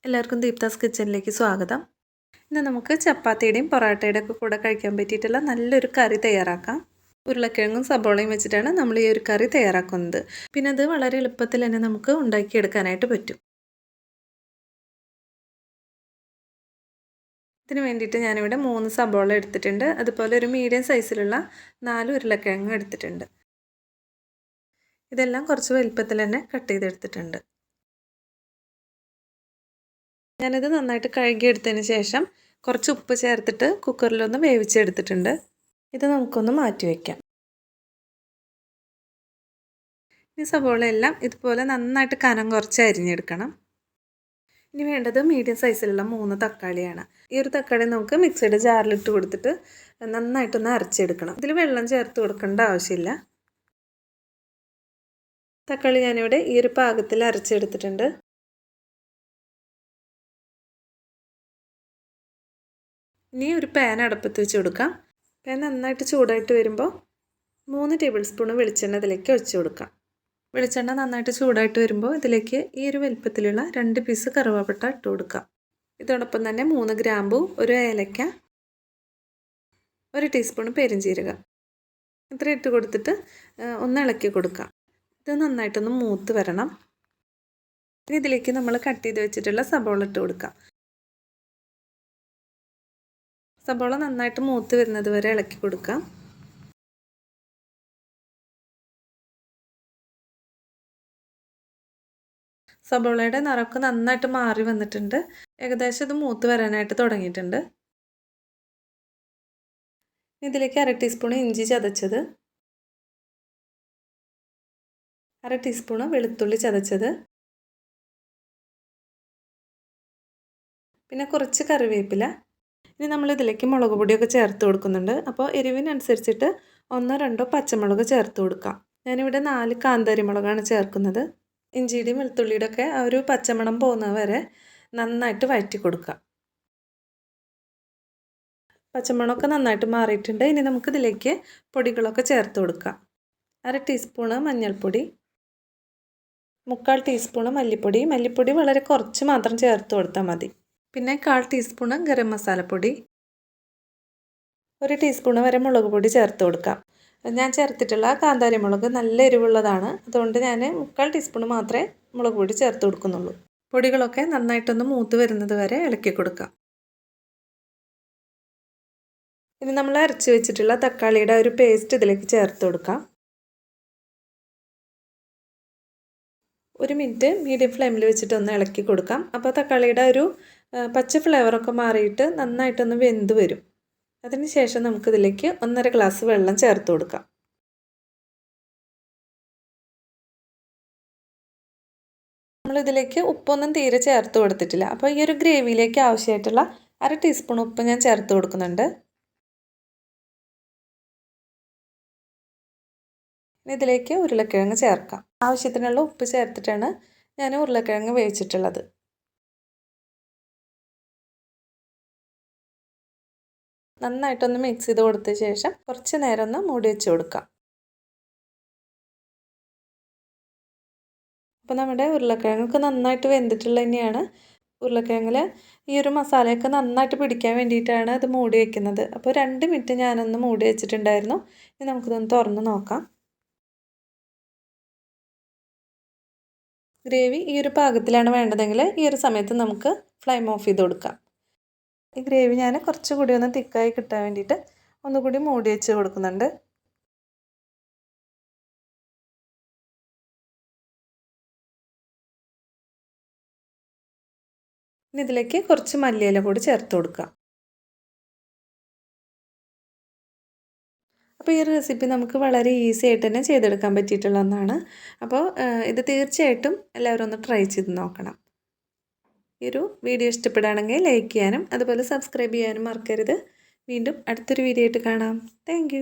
എല്ലാവർക്കും ദീപ്താസ് കിച്ചണിലേക്ക് സ്വാഗതം. ഇന്ന് നമുക്ക് ചപ്പാത്തിയുടെയും പൊറോട്ടയുടെ ഒക്കെ കൂടെ കഴിക്കാൻ പറ്റിയിട്ടുള്ള നല്ലൊരു കറി തയ്യാറാക്കാം. ഉരുളക്കിഴങ്ങും സബോളയും വെച്ചിട്ടാണ് നമ്മൾ ഈ ഒരു കറി തയ്യാറാക്കുന്നത്. പിന്നെ അത് വളരെ എളുപ്പത്തിൽ തന്നെ നമുക്ക് ഉണ്ടാക്കിയെടുക്കാനായിട്ട് പറ്റും. ഇതിന് വേണ്ടിയിട്ട് ഞാനിവിടെ 3 സബോള എടുത്തിട്ടുണ്ട്. അതുപോലെ ഒരു മീഡിയം സൈസിലുള്ള 4 ഉരുളക്കിഴങ്ങ് എടുത്തിട്ടുണ്ട്. ഇതെല്ലാം കുറച്ച് വലുപ്പത്തിൽ തന്നെ കട്ട് ചെയ്തെടുത്തിട്ടുണ്ട്. ഞാനിത് നന്നായിട്ട് കഴുകിയെടുത്തതിന് ശേഷം കുറച്ച് ഉപ്പ് ചേർത്തിട്ട് കുക്കറിലൊന്ന് വേവിച്ചെടുത്തിട്ടുണ്ട്. ഇത് നമുക്കൊന്ന് മാറ്റി വയ്ക്കാം. ഈ സവോളയെല്ലാം ഇതുപോലെ നന്നായിട്ട് കനം കുറച്ച് അരിഞ്ഞെടുക്കണം. ഇനി വേണ്ടത് മീഡിയം സൈസിലുള്ള 3 തക്കാളിയാണ്. ഈ ഒരു തക്കാളി നമുക്ക് മിക്സിയുടെ ജാറിലിട്ട് കൊടുത്തിട്ട് നന്നായിട്ടൊന്ന് അരച്ചെടുക്കണം. ഇതിൽ വെള്ളം ചേർത്ത് കൊടുക്കേണ്ട ആവശ്യമില്ല. തക്കാളി ഞാനിവിടെ ഈ ഒരു പാകത്തിൽ അരച്ചെടുത്തിട്ടുണ്ട്. ഇനി ഒരു പാൻ അടുപ്പത്ത് വെച്ച് കൊടുക്കാം. പാൻ നന്നായിട്ട് ചൂടായിട്ട് വരുമ്പോൾ 3 ടേബിൾ സ്പൂൺ വെളിച്ചെണ്ണ ഇതിലേക്ക് ഒഴിച്ച് കൊടുക്കാം. വെളിച്ചെണ്ണ നന്നായിട്ട് ചൂടായിട്ട് വരുമ്പോൾ ഇതിലേക്ക് ഈ ഒരു വലുപ്പത്തിലുള്ള 2 പീസ് കറുവാപ്പട്ട ഇട്ട് കൊടുക്കാം. ഇതോടൊപ്പം തന്നെ 3 ഗ്രാമ്പൂ, ഒരു ഏലക്ക, 1 ടീസ്പൂൺ പെരിഞ്ജീരകം ഇത്ര ഇട്ട് കൊടുത്തിട്ട് ഒന്ന് ഇളക്കി കൊടുക്കാം. ഇത് നന്നായിട്ടൊന്ന് മൂത്ത് വരണം. ഇനി ഇതിലേക്ക് നമ്മൾ കട്ട് ചെയ്ത് വെച്ചിട്ടുള്ള സബോള ഇട്ട് കൊടുക്കാം. സബോള നന്നായിട്ട് മൂത്ത് വരുന്നത് വരെ ഇളക്കി കൊടുക്കാം. സബോളയുടെ നിറമൊക്കെ നന്നായിട്ട് മാറി വന്നിട്ടുണ്ട്. ഏകദേശം ഇത് മൂത്ത് വരാനായിട്ട് തുടങ്ങിയിട്ടുണ്ട്. ഇതിലേക്ക് 1/2 ടീസ്പൂൺ ഇഞ്ചി ചതച്ചത്, 1/2 ടീസ്പൂൺ വെളുത്തുള്ളി ചതച്ചത്, പിന്നെ കുറച്ച് കറിവേപ്പില. ഇനി നമ്മൾ ഇതിലേക്ക് മുളക് പൊടിയൊക്കെ ചേർത്ത് കൊടുക്കുന്നുണ്ട്. അപ്പോൾ എരിവിനനുസരിച്ചിട്ട് 1-2 പച്ചമുളക് ചേർത്ത് കൊടുക്കാം. ഞാനിവിടെ 4 കാന്താരി മുളകാണ് ചേർക്കുന്നത്. ഇഞ്ചിയുടെയും വെളുത്തുള്ളിയുടെ ഒക്കെ ആ ഒരു പച്ചമണം പോകുന്നത് വരെ നന്നായിട്ട് വഴറ്റി കൊടുക്കാം. പച്ചമണമൊക്കെ നന്നായിട്ട് മാറിയിട്ടുണ്ട്. ഇനി നമുക്കിതിലേക്ക് പൊടികളൊക്കെ ചേർത്ത് കൊടുക്കാം. 1/2 ടീസ്പൂണ് മഞ്ഞൾപ്പൊടി, 3/4 ടീസ്പൂണ് മല്ലിപ്പൊടി. മല്ലിപ്പൊടി വളരെ കുറച്ച് മാത്രം ചേർത്ത് കൊടുത്താൽ മതി. പിന്നെ 1/4 ടീസ്പൂണ് ഗരം മസാലപ്പൊടി, 1 ടീസ്പൂണ് വരെ മുളക് പൊടി ചേർത്ത് കൊടുക്കാം. ഞാൻ ചേർത്തിട്ടുള്ള കാന്താരി മുളക് നല്ല എരിവുള്ളതാണ്. അതുകൊണ്ട് ഞാൻ 3/4 ടീസ്പൂൺ മാത്രമേ മുളക് പൊടി ചേർത്ത് കൊടുക്കുന്നുള്ളൂ. പൊടികളൊക്കെ നന്നായിട്ടൊന്ന് മൂത്ത് വരുന്നത് വരെ ഇളക്കി കൊടുക്കാം. ഇനി നമ്മൾ അരച്ച് വെച്ചിട്ടുള്ള തക്കാളിയുടെ ഒരു പേസ്റ്റ് ഇതിലേക്ക് ചേർത്ത് കൊടുക്കാം. 1 മിനിറ്റ് മീഡിയം ഫ്ലെയിമിൽ വെച്ചിട്ട് ഒന്ന് ഇളക്കി കൊടുക്കാം. അപ്പോൾ തക്കാളിയുടെ ഒരു പച്ച ഫ്ലേവറൊക്കെ മാറിയിട്ട് നന്നായിട്ടൊന്ന് വെന്ത് വരും. അതിന് ശേഷം നമുക്കിതിലേക്ക് 1.5 ഗ്ലാസ് വെള്ളം ചേർത്ത് കൊടുക്കാം. നമ്മളിതിലേക്ക് ഉപ്പൊന്നും തീരെ ചേർത്ത് കൊടുത്തിട്ടില്ല. അപ്പോൾ ഈ ഒരു ഗ്രേവിയിലേക്ക് ആവശ്യമായിട്ടുള്ള 1/2 ടീസ്പൂൺ ഉപ്പ് ഞാൻ ചേർത്ത് കൊടുക്കുന്നുണ്ട്. ഇനി ഇതിലേക്ക് ഉരുളക്കിഴങ്ങ് ചേർക്കാം. ആവശ്യത്തിനുള്ള ഉപ്പ് ചേർത്തിട്ടാണ് ഞാൻ ഉരുളക്കിഴങ്ങ് വേവിച്ചിട്ടുള്ളത്. നന്നായിട്ടൊന്ന് മിക്സ് ചെയ്ത് കൊടുത്ത ശേഷം കുറച്ച് നേരം ഒന്ന് മൂടി വെച്ച് കൊടുക്കാം. അപ്പോൾ നമ്മുടെ ഉരുളക്കിഴങ്ങൊക്കെ നന്നായിട്ട് വെന്തിട്ടുള്ള തന്നെയാണ്. ഉരുളക്കിഴങ്ങിൽ ഈ ഒരു മസാലയൊക്കെ നന്നായിട്ട് പിടിക്കാൻ വേണ്ടിയിട്ടാണ് അത് മൂടി വയ്ക്കുന്നത്. അപ്പോൾ 2 മിനിറ്റ് ഞാനൊന്ന് മൂടി വെച്ചിട്ടുണ്ടായിരുന്നു. ഇനി നമുക്കിതൊന്ന് തുറന്ന് നോക്കാം. ഗ്രേവി ഈ ഒരു പാകത്തിലാണ് വേണ്ടതെങ്കിൽ ഈ ഒരു സമയത്ത് നമുക്ക് ഫ്ലെയിം ഓഫ് ചെയ്ത് കൊടുക്കാം. ഈ ഗ്രേവി ഞാൻ കുറച്ചുകൂടി ഒന്ന് തിക്കായി കിട്ടാൻ വേണ്ടിയിട്ട് ഒന്നുകൂടി മൂടി വെച്ച് കൊടുക്കുന്നുണ്ട്. ഇനി ഇതിലേക്ക് കുറച്ച് മല്ലിയില കൂടി ചേർത്ത് കൊടുക്കാം. അപ്പോൾ ഈ ഒരു റെസിപ്പി നമുക്ക് വളരെ ഈസി ആയിട്ട് തന്നെ ചെയ്തെടുക്കാൻ പറ്റിയിട്ടുള്ള ഒന്നാണ്. അപ്പോൾ ഇത് തീർച്ചയായിട്ടും എല്ലാവരും ഒന്ന് ട്രൈ ചെയ്ത് നോക്കണം. ഈ ഒരു വീഡിയോ ഇഷ്ടപ്പെടുകയാണെങ്കിൽ ലൈക്ക് ചെയ്യാനും അതുപോലെ സബ്സ്ക്രൈബ് ചെയ്യാനും മറക്കരുത്. വീണ്ടും അടുത്തൊരു വീഡിയോ ആയിട്ട് കാണാം. താങ്ക്